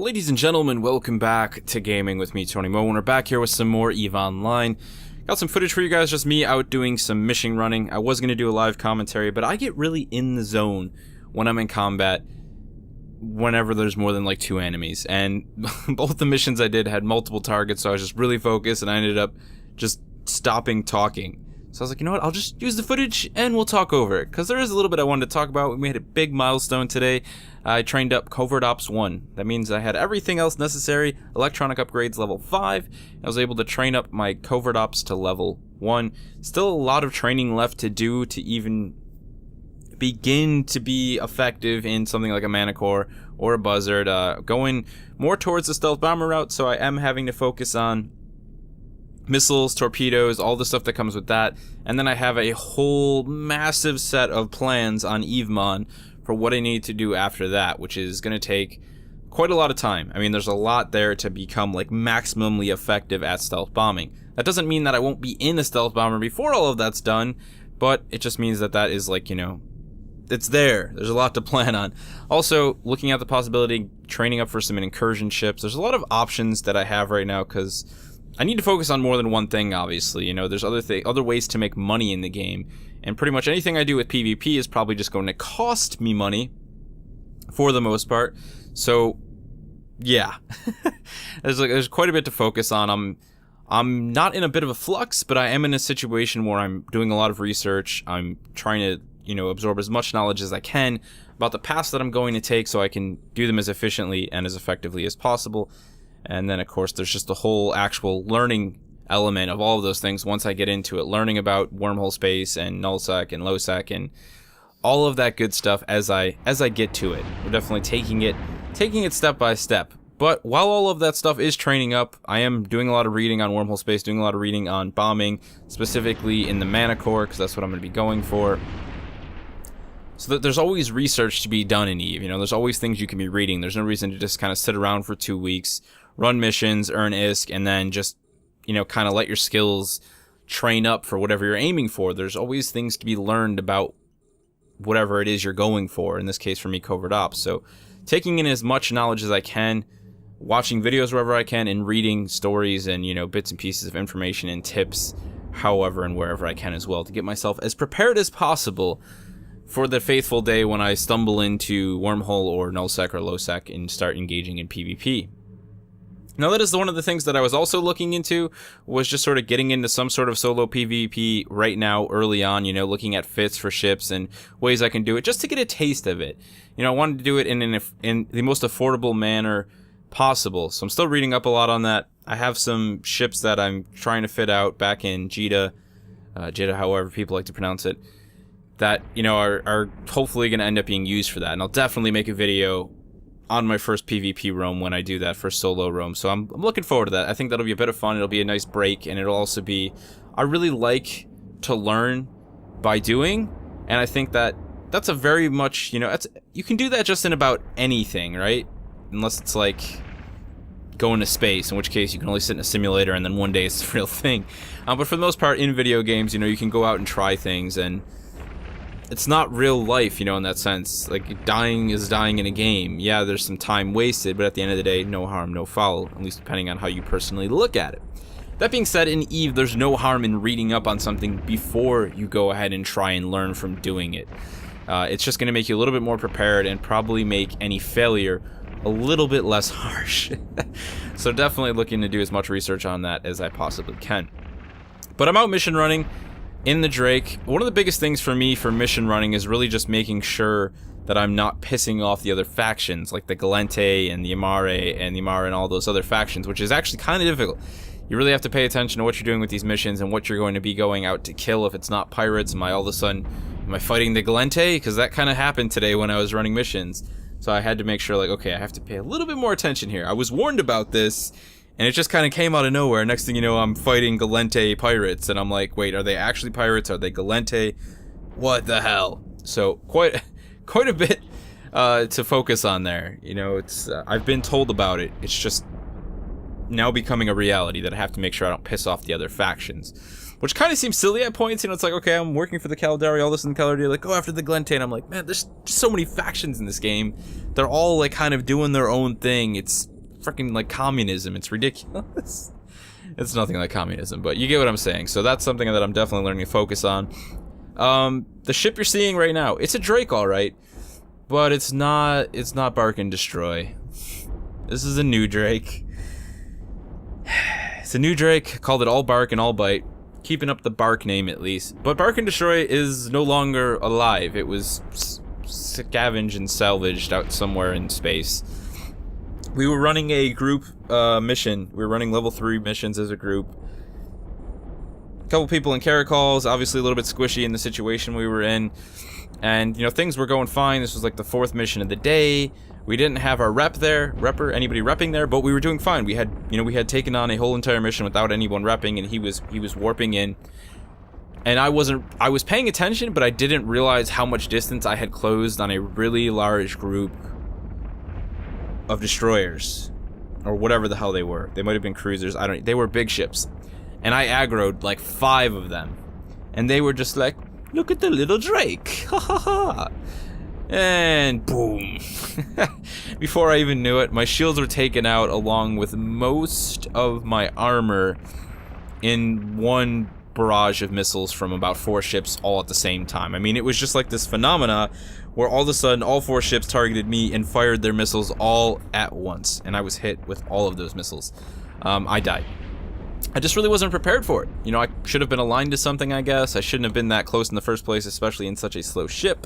Ladies and gentlemen, welcome back to Gaming with me, Tony Mo, and we're back here with some more EVE Online. Got some footage for you guys, just me out doing some mission running. I was going to do a live commentary, but I get really in the zone when I'm in combat whenever there's more than like 2 enemies. And both the missions I did had multiple targets, so I was just really focused, and I ended up just stopping talking. So I was like, you know what, I'll just use the footage and we'll talk over it, because there is a little bit I wanted to talk about. We had a big milestone today. I trained up Covert Ops 1. That means I had everything else necessary, electronic upgrades level 5. I was able to train up my Covert Ops to level 1. Still a lot of training left to do to even begin to be effective in something like a Manicore or a Buzzard. Going more towards the stealth bomber route, so I am having to focus on missiles, torpedoes, all the stuff that comes with that. And then I have a whole massive set of plans on EveMon for what I need to do after that, which is going to take quite a lot of time. I mean, there's a lot there to become like maximally effective at stealth bombing. That doesn't mean that I won't be in a stealth bomber before all of that's done, but it just means that that is like, you know, it's there. There's a lot to plan on. Also, looking at the possibility, training up for some incursion ships. There's a lot of options that I have right now because I need to focus on more than one thing, obviously. You know, there's other ways to make money in the game, and pretty much anything I do with PvP is probably just going to cost me money, for the most part. So, yeah, there's quite a bit to focus on. I'm not in a bit of a flux, but I am in a situation where I'm doing a lot of research. I'm trying to, you know, absorb as much knowledge as I can about the paths that I'm going to take, so I can do them as efficiently and as effectively as possible. And then, of course, there's just the whole actual learning element of all of those things once I get into it. Learning about wormhole space and nullsec and lowsec and all of that good stuff as I get to it. We're definitely taking it step by step. But while all of that stuff is training up, I am doing a lot of reading on wormhole space, doing a lot of reading on bombing, specifically in the Manicore, because that's what I'm going to be going for. So that there's always research to be done in EVE. You know, there's always things you can be reading. There's no reason to just kind of sit around for 2 weeks, run missions, earn ISK, and then just, you know, kind of let your skills train up for whatever you're aiming for. There's always things to be learned about whatever it is you're going for, in this case for me, Covert Ops. So taking in as much knowledge as I can, watching videos wherever I can, and reading stories and, you know, bits and pieces of information and tips however and wherever I can as well, to get myself as prepared as possible for the faithful day when I stumble into wormhole or nullsec or lowsec and start engaging in PvP. Now, that is one of the things that I was also looking into, was just sort of getting into some sort of solo PvP right now, early on, you know, looking at fits for ships and ways I can do it, just to get a taste of it. You know, I wanted to do it in the most affordable manner possible, so I'm still reading up a lot on that. I have some ships that I'm trying to fit out back in Jeddah, however people like to pronounce it, that, you know, are hopefully going to end up being used for that. And I'll definitely make a video on my first PvP roam when I do that first solo roam. So I'm looking forward to that. I think that'll be a bit of fun. It'll be a nice break, and it'll also be, I really like to learn by doing, and I think that that's a very much, you know, you can do that just in about anything, right? Unless it's like going to space, in which case you can only sit in a simulator and then one day it's the real thing. But for the most part, in video games, you know, you can go out and try things, and it's not real life, you know, in that sense. Like, dying is dying in a game. Yeah, there's some time wasted, but at the end of the day, no harm, no foul, at least depending on how you personally look at it. That being said, in EVE, there's no harm in reading up on something before you go ahead and try and learn from doing it. It's just going to make you a little bit more prepared and probably make any failure a little bit less harsh. So definitely looking to do as much research on that as I possibly can. But I'm out mission running in the Drake. One of the biggest things for me for mission running is really just making sure that I'm not pissing off the other factions, like the Galente and the Imare and all those other factions, which is actually kind of difficult. You really have to pay attention to what you're doing with these missions and what you're going to be going out to kill. If it's not pirates, am I fighting the Galente? Because that kind of happened today when I was running missions. So I had to make sure, like, okay, I have to pay a little bit more attention here. I was warned about this, and it just kind of came out of nowhere. Next thing you know, I'm fighting Galente pirates, and I'm like, wait, are they actually pirates? Are they Galente? What the hell? So quite a bit to focus on there. You know, it's I've been told about it. It's just now becoming a reality that I have to make sure I don't piss off the other factions, which kind of seems silly at points. You know, it's like, okay, I'm working for the Caldari, all this in the Caldari, like, go after the Galente, and I'm like, man, there's so many factions in this game. They're all like kind of doing their own thing. It's freaking like communism. It's ridiculous. It's nothing like communism, but you get what I'm saying. So that's something that I'm definitely learning to focus on. The ship you're seeing right now, it's a Drake, all right, but it's not Bark and Destroy. This is a new Drake. It's a new Drake. Called it All Bark and All Bite, keeping up the Bark name at least. But Bark and Destroy is no longer alive. It was scavenged and salvaged out somewhere in space. We were running a group mission. We were running level 3 missions as a group. A couple people in caracols, obviously a little bit squishy in the situation we were in. And, you know, things were going fine. This was like the 4th mission of the day. We didn't have our anybody repping there, but we were doing fine. We had taken on a whole entire mission without anyone repping, and he was warping in. And I was paying attention, but I didn't realize how much distance I had closed on a really large group of destroyers, or whatever the hell they were. They might have been cruisers. They were big ships, and I aggroed like 5 of them, and they were just like, "Look at the little Drake, ha ha ha!" And boom! Before I even knew it, my shields were taken out along with most of my armor in one barrage of missiles from about 4 ships all at the same time. I mean, it was just like this phenomena where all of a sudden all 4 ships targeted me and fired their missiles all at once, and I was hit with all of those missiles. I died. I just really wasn't prepared for it. You know, I should have been aligned to something, I guess. I shouldn't have been that close in the first place, especially in such a slow ship.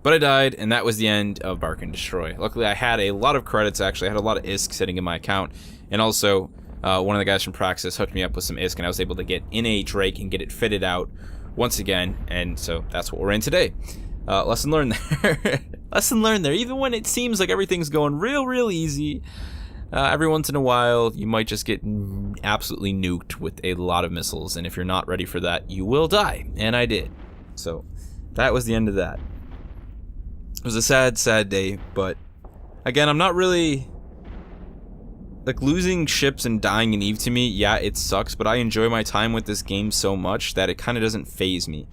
But I died, and that was the end of Bark and Destroy. Luckily, I had a lot of credits, actually. I had a lot of ISK sitting in my account, and also one of the guys from Praxis hooked me up with some ISK, and I was able to get in a Drake and get it fitted out once again, and so that's what we're in today. Lesson learned there. Lesson learned there. Even when it seems like everything's going real easy, every once in a while, you might just get absolutely nuked with a lot of missiles, and if you're not ready for that, you will die, and I did. So that was the end of that. It was a sad day, but again, I'm not really... Like, losing ships and dying in EVE to me, yeah, it sucks, but I enjoy my time with this game so much that it kind of doesn't faze me.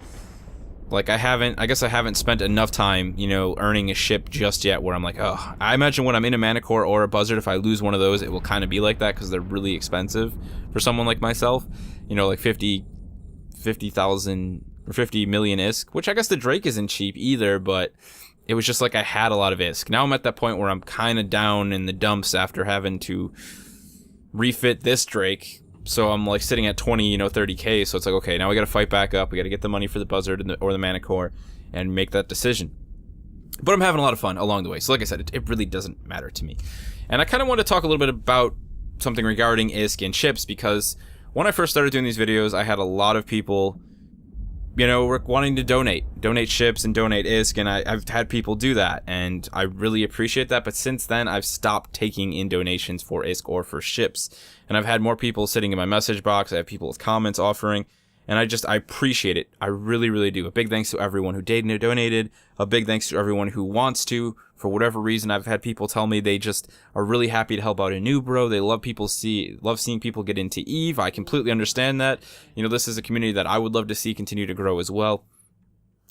Like, I guess I haven't spent enough time, you know, earning a ship just yet where I'm like, oh, I imagine when I'm in a Manicore or a Buzzard, if I lose one of those, it will kind of be like that because they're really expensive for someone like myself. You know, like 50,000 or 50 million ISK, which I guess the Drake isn't cheap either, but it was just like I had a lot of ISK. Now I'm at that point where I'm kind of down in the dumps after having to refit this Drake. So I'm like sitting at 20, you know, 30k. So it's like, okay, now we got to fight back up. We got to get the money for the Buzzard or the Manicore and make that decision. But I'm having a lot of fun along the way. So like I said, it really doesn't matter to me. And I kind of want to talk a little bit about something regarding ISK and ships, because when I first started doing these videos, I had a lot of people, you know, wanting to donate ships and donate ISK, and I've had people do that, and I really appreciate that. But since then, I've stopped taking in donations for ISK or for ships, and I've had more people sitting in my message box. I have people with comments offering, and I appreciate it. I really do. A big thanks to everyone who donated. A big thanks to everyone who wants to. For whatever reason, I've had people tell me they just are really happy to help out a new bro. They love seeing people get into EVE. I completely understand that. You know, this is a community that I would love to see continue to grow as well.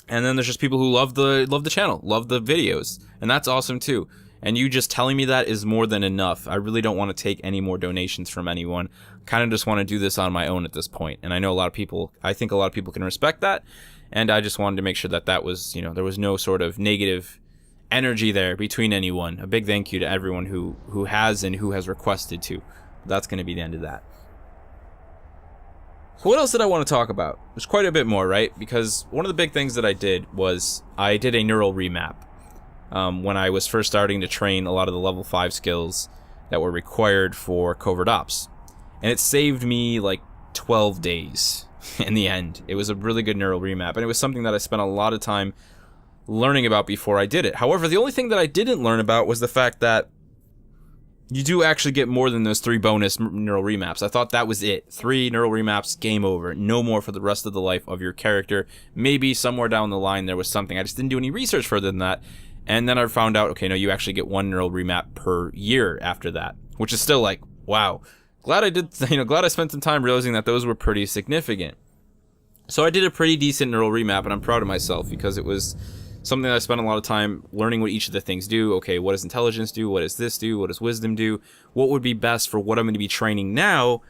And then there's just people who love the channel, love the videos, and that's awesome too. And you just telling me that is more than enough. I really don't want to take any more donations from anyone. Kind of just want to do this on my own at this point. And I know I think a lot of people can respect that. And I just wanted to make sure that was, you know, there was no sort of negative energy there between anyone. A big thank you to everyone who has and who has requested to. That's going to be the end of that. So what else did I want to talk about? There's quite a bit more, right? Because one of the big things that I did was I did a neural remap. When I was first starting to train a lot of the level 5 skills that were required for covert ops. And it saved me like 12 days in the end. It was a really good neural remap, and it was something that I spent a lot of time learning about before I did it. However, the only thing that I didn't learn about was the fact that you do actually get more than those 3 bonus neural remaps. I thought that was it. 3 neural remaps, game over. No more for the rest of the life of your character. Maybe somewhere down the line there was something. I just didn't do any research further than that. And then I found out, okay, no, you actually get 1 neural remap per year after that, which is still like, wow. Glad I spent some time realizing that those were pretty significant. So I did a pretty decent neural remap, and I'm proud of myself because it was something that I spent a lot of time learning what each of the things do. Okay, what does intelligence do? What does this do? What does wisdom do? What would be best for what I'm going to be training now?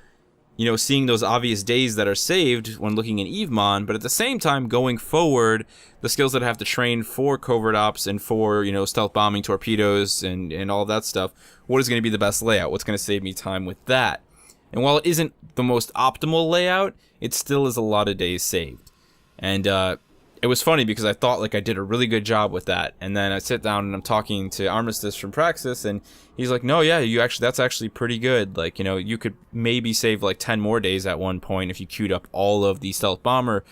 You know, seeing those obvious days that are saved when looking in EveMon, but at the same time, going forward, the skills that I have to train for covert ops and for, you know, stealth bombing, torpedoes, and all of that stuff, what is going to be the best layout? What's going to save me time with that? And while it isn't the most optimal layout, it still is a lot of days saved. And it was funny because I thought like I did a really good job with that, and then I sit down and I'm talking to Armistice from Praxis, and he's like, no, yeah, that's actually pretty good. Like, you know, you could maybe save like 10 more days at one point if you queued up all of the stealth bomber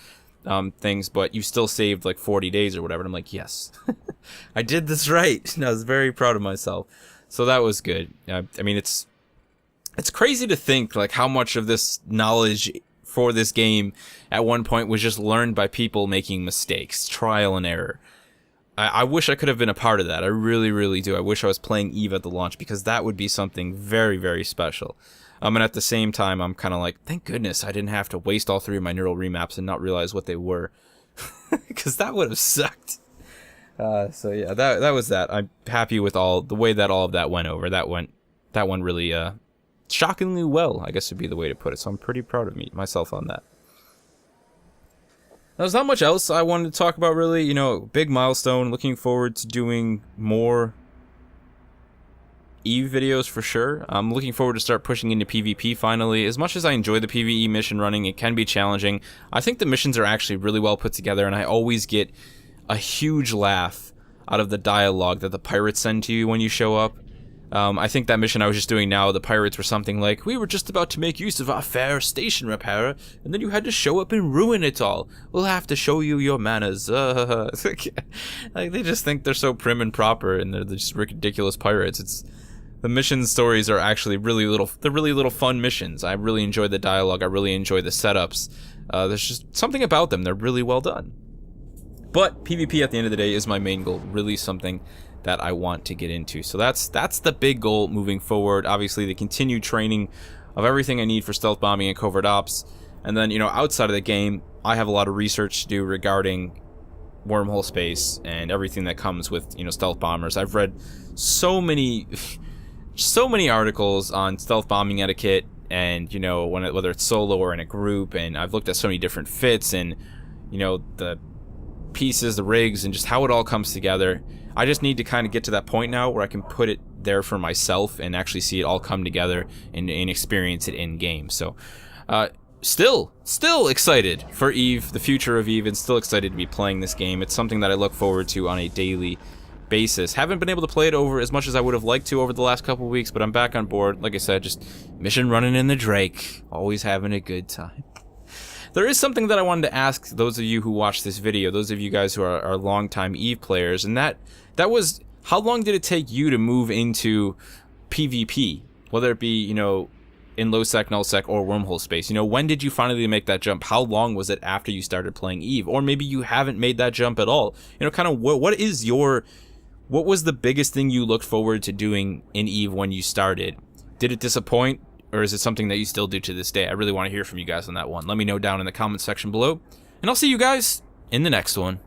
things, but you still saved like 40 days or whatever. And I'm like, yes, I did this right. And I was very proud of myself. So that was good. I mean, it's crazy to think like how much of this knowledge for this game at one point was just learned by people making mistakes, trial and error. I wish I could have been a part of that. I really, really do. I wish I was playing EVE at the launch, because that would be something very, very special. And at the same time, I'm kind of like, thank goodness I didn't have to waste all 3 of my neural remaps and not realize what they were, because that would have sucked. So yeah, that was that. I'm happy with the way that all of that went over. That went really shockingly well, I guess would be the way to put it. So I'm pretty proud of myself on that. Now, there's not much else I wanted to talk about, really. You know, big milestone. Looking forward to doing more EVE videos for sure. I'm looking forward to start pushing into PvP finally. As much as I enjoy the PvE mission running, it can be challenging. I think the missions are actually really well put together, and I always get a huge laugh out of the dialogue that the pirates send to you when you show up. I think that mission I was just doing now, the pirates were something like, we were just about to make use of our fair station repairer, and then you had to show up and ruin it all. We'll have to show you your manners. Like, they just think they're so prim and proper, and they're just ridiculous pirates. The mission stories are actually really little fun missions. I really enjoy the dialogue. I really enjoy the setups. There's just something about them. They're really well done. But PvP at the end of the day is my main goal, really something that I want to get into. So that's the big goal moving forward. Obviously, the continued training of everything I need for stealth bombing and covert ops. And then, you know, outside of the game, I have a lot of research to do regarding wormhole space and everything that comes with, you know, stealth bombers. I've read so many articles on stealth bombing etiquette, and, you know, whether it's solo or in a group, and I've looked at so many different fits and, you know, the pieces, the rigs, and just how it all comes together. I just need to kind of get to that point now where I can put it there for myself and actually see it all come together and experience it in game. So still excited for EVE, the future of EVE, and still excited to be playing this game. It's something that I look forward to on a daily basis. Haven't been able to play it over as much as I would have liked to over the last couple of weeks, but I'm back on board. Like I said, just mission running in the Drake, always having a good time. There is something that I wanted to ask those of you who watch this video, those of you guys who are longtime EVE players, and that was, how long did it take you to move into PvP? Whether it be, you know, in low sec, null sec, or wormhole space. You know, when did you finally make that jump? How long was it after you started playing EVE? Or maybe you haven't made that jump at all. You know, kind of what was the biggest thing you looked forward to doing in EVE when you started? Did it disappoint? Or is it something that you still do to this day? I really want to hear from you guys on that one. Let me know down in the comment section below. And I'll see you guys in the next one.